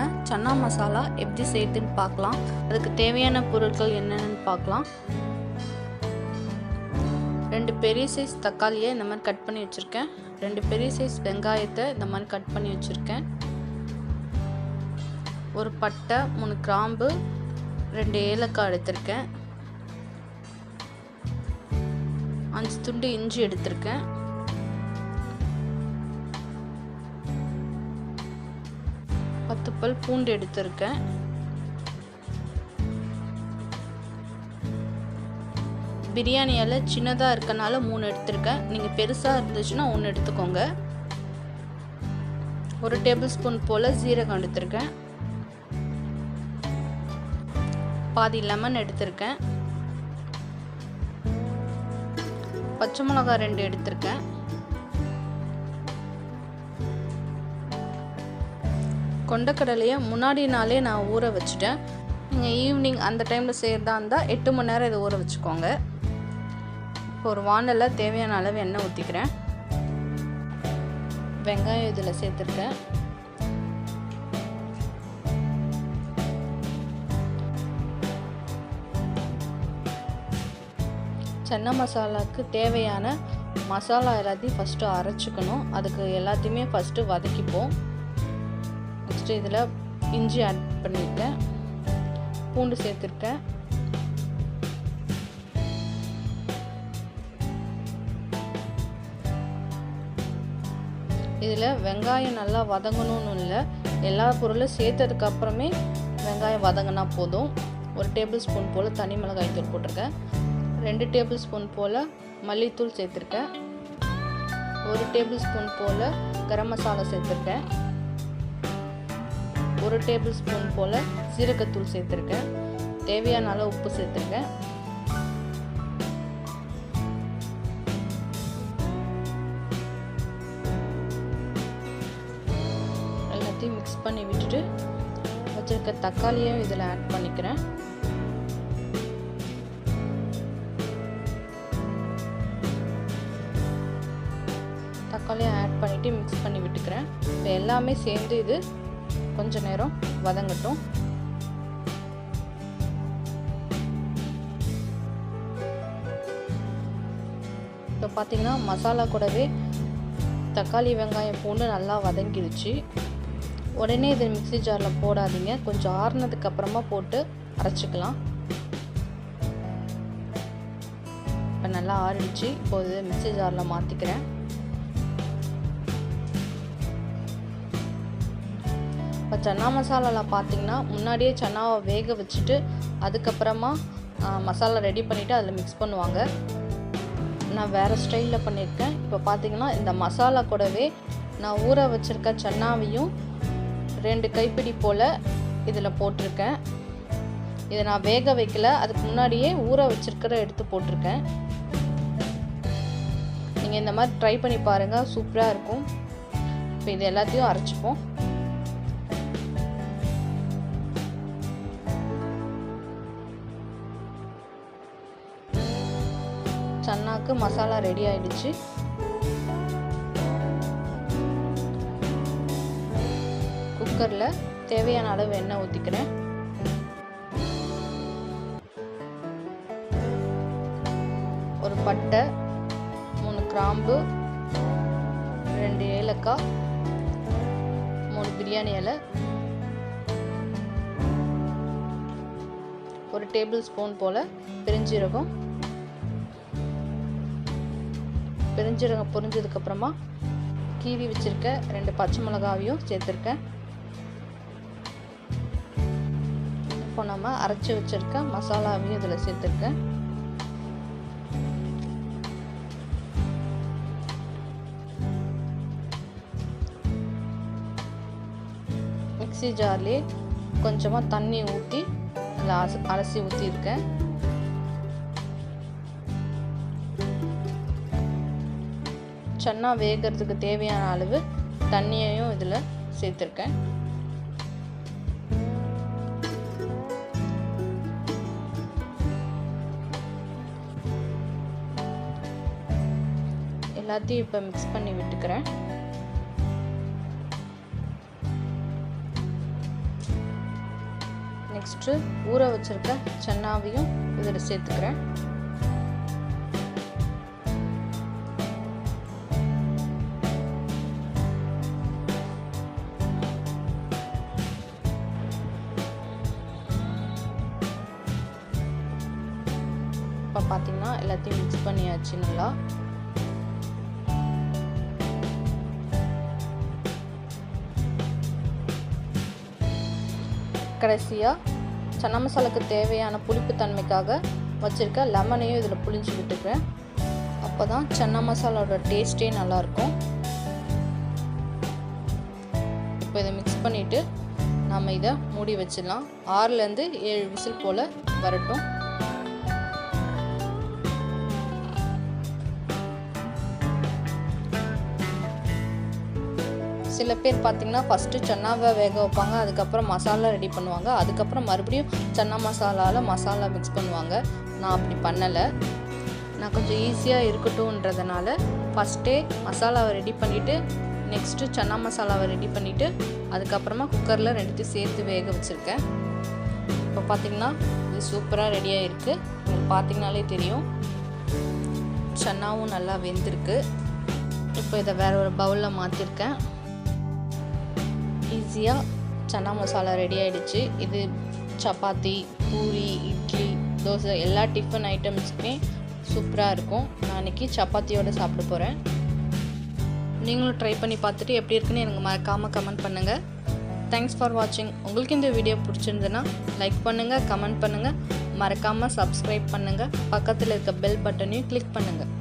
நம்ம சன்னா மசாலா எப்படி செய்யுதுன்னு பார்க்கலாம். அதுக்கு தேவையான பொருட்கள் என்னென்னு பார்க்கலாம். 2 பெரிய சைஸ் தக்காளியை இந்த மாதிரி கட் பண்ணி வச்சுருக்கேன். 2 பெரிய சைஸ் வெங்காயத்தை இந்த மாதிரி கட் பண்ணி வச்சுருக்கேன். ஒரு பட்டை, 3 கிராம்பு, 2 ஏலக்காய் எடுத்திருக்கேன். 5 துண்டு இஞ்சி எடுத்திருக்கேன். பத்து பல் பூண்டு எடுத்திருக்கேன். பிரியாணி இலை சின்னதாக இருக்கனால 3 எடுத்திருக்கேன். நீங்கள் பெருசாக இருந்துச்சுன்னா 1 எடுத்துக்கோங்க. 1 டேபிள் ஸ்பூன் போல் சீரகம் எடுத்திருக்கேன். பாதி லெமன் எடுத்திருக்கேன். பச்சை மிளகாய் 2 எடுத்திருக்கேன். கொண்டக்கடலையை முன்னாடி நாளே நான் ஊற வச்சுட்டேன். நீங்கள் ஈவினிங் அந்த டைமில் செய்கிறதா இருந்தால் 8 மணி நேரம் இதை ஊற வச்சுக்கோங்க. இப்போ ஒரு வானலில் தேவையான அளவு எண்ணெய் ஊற்றிக்கிறேன். வெங்காயம் இதில் சேர்த்துருக்கேன். சன்னா மசாலாவுக்கு தேவையான மசாலா எல்லாத்தையும் ஃபஸ்ட்டு அரைச்சிக்கணும். அதுக்கு எல்லாத்தையுமே ஃபஸ்ட்டு வதக்கிப்போம். நெக்ஸ்ட்டு இதில் இஞ்சி ஆட் பண்ணியிருக்கேன். பூண்டு சேர்த்துருக்கேன். இதில் வெங்காயம் நல்லா வதங்கணும்னு இல்லை, எல்லா பொருளும் சேர்த்ததுக்கு அப்புறமே வெங்காயம் வதங்கினா போதும். 1 டேபிள் ஸ்பூன் போல் தனி மிளகாய் தூள் போட்டிருக்கேன். 2 டேபிள் ஸ்பூன் போல் மல்லித்தூள் சேர்த்துருக்கேன். 1 டேபிள் ஸ்பூன் போல் கரம் மசாலா சேர்த்துருக்கேன். 1 டேபிள் ஸ்பூன் போல் சீரகத்தூள் சேர்த்துருக்கேன். தேவையான அளவு உப்பு சேர்த்துருக்கேன். எல்லாத்தையும் மிக்ஸ் பண்ணி விட்டுட்டு வச்சுருக்க தக்காளியும் இதில் ஆட் பண்ணிக்கிறேன். தக்காளியும் ஆட் பண்ணிவிட்டு மிக்ஸ் பண்ணி விட்டுக்கிறேன். இப்போ எல்லாமே சேர்ந்து இது கொஞ்ச நேரம் வதங்கட்டும். இப்போ பார்த்தீங்கன்னா மசாலா கூடவே தக்காளி வெங்காயம் பூண்டு நல்லா வதங்கிடுச்சு. உடனே இதை மிக்ஸி ஜாரில் போடாதீங்க, கொஞ்சம் ஆறுனதுக்கு அப்புறமா போட்டு அரைச்சிக்கலாம். இப்போ நல்லா ஆறிடுச்சு. இப்போது மிக்ஸி ஜாரில் மாற்றிக்கிறேன். இப்போ சன்னா மசாலாவில் பார்த்தீங்கன்னா முன்னாடியே சன்னாவை வேக வச்சுட்டு அதுக்கப்புறமா மசாலா ரெடி பண்ணிவிட்டு அதில் மிக்ஸ் பண்ணுவாங்க. நான் வேறு ஸ்டைலில் பண்ணியிருக்கேன். இப்போ பார்த்தீங்கன்னா இந்த மசாலா கூடவே நான் ஊற வச்சுருக்க சன்னாவையும் 2 கைப்பிடி போல் இதில் போட்டிருக்கேன். இதை நான் வேக வைக்கல, அதுக்கு முன்னாடியே ஊற வச்சுருக்கிற எடுத்து போட்டிருக்கேன். நீங்கள் இந்த மாதிரி ட்ரை பண்ணி பாருங்கள், சூப்பராக இருக்கும். இப்போ இது எல்லாத்தையும் அரைச்சிப்போம். சன்னாக்கு மசாலா ரெடி ஆயிடுச்சு. குக்கரில் தேவையான அளவு எண்ணெய் ஊற்றிக்கிறேன். ஒரு பட்டை, 3 கிராம்பு, 2 ஏலக்காய், 3 பிரியாணி இலை, 1 டேபிள் ஸ்பூன் போல் பெருஞ்சீரகம். பெருஞ்சீரகம் பொரிஞ்சதுக்கப்புறமா கீறி வச்சுருக்க 2 பச்சை மிளகாவையும் சேர்த்துருக்கேன். இப்போ நம்ம அரைச்சி வச்சுருக்க மசாலாவையும் இதில் சேர்த்துருக்கேன். மிக்ஸி ஜார்லேயே கொஞ்சமாக தண்ணி ஊற்றி அதில் அலசி ஊற்றிருக்கேன். சன்னா வேகிறதுக்கு தேவையான அளவு தண்ணியையும் இதில் சேர்த்துருக்கேன். எல்லாத்தையும் இப்போ மிக்ஸ் பண்ணி விட்டுக்கிறேன். நெக்ஸ்ட்டு ஊற வச்சுருக்க சன்னாவையும் இதில் சேர்த்துக்கிறேன். இப்போ பார்த்திங்கன்னா எல்லாத்தையும் மிக்ஸ் பண்ணியாச்சு நல்லா. கடைசியாக சன்னா மசாலாவுக்கு தேவையான புளிப்பு தன்மைக்காக வச்சுருக்க லெமனையும் இதில் புளிஞ்சு விட்டுக்கிறேன். அப்போ தான் சன்னா மசாலாவோட டேஸ்ட்டே நல்லாயிருக்கும். இப்போ இதை மிக்ஸ் பண்ணிவிட்டு நம்ம இதை மூடி வச்சிடலாம். 6லேருந்து 7 விசில் போல் வரட்டும். சில பேர் பார்த்திங்கன்னா ஃபஸ்ட்டு சன்னாவை வேக வைப்பாங்க, அதுக்கப்புறம் மசாலா ரெடி பண்ணுவாங்க, அதுக்கப்புறம் மறுபடியும் சன்னா மசாலாவில் மசாலா மிக்ஸ் பண்ணுவாங்க. நான் அப்படி பண்ணலை. நான் கொஞ்சம் ஈஸியாக இருக்கட்டும்ன்றதுனால ஃபஸ்ட்டே மசாலாவை ரெடி பண்ணிவிட்டு நெக்ஸ்ட்டு சன்னா மசாலாவை ரெடி பண்ணிவிட்டு அதுக்கப்புறமா குக்கரில் 2த்தையும் சேர்த்து வேக வச்சுருக்கேன். இப்போ பார்த்திங்கன்னா இது சூப்பராக ரெடியாக இருக்குது. உங்களுக்கு பார்த்திங்கனாலே தெரியும் சன்னாவும் நல்லா வெந்திருக்கு. இப்போ இதை வேறு ஒரு பவுலில் மாற்றிருக்கேன். ஈஸியாக சன்னா மசாலா ரெடி ஆகிடுச்சு. இது சப்பாத்தி, பூரி, இட்லி, தோசை எல்லா டிஃபன் ஐட்டம்ஸுக்குமே சூப்பராக இருக்கும். நான் இன்றைக்கி சப்பாத்தியோடு சாப்பிட போகிறேன். நீங்களும் ட்ரை பண்ணி பார்த்துட்டு எப்படி இருக்குன்னு எனக்கு மறக்காமல் கமெண்ட் பண்ணுங்கள். தேங்க்ஸ் ஃபார் வாட்சிங். உங்களுக்கு இந்த வீடியோ பிடிச்சிருந்துன்னா லைக் பண்ணுங்கள், கமெண்ட் பண்ணுங்கள், மறக்காமல் சப்ஸ்கிரைப் பண்ணுங்கள், பக்கத்தில் இருக்க பெல் பட்டனையும் கிளிக் பண்ணுங்கள்.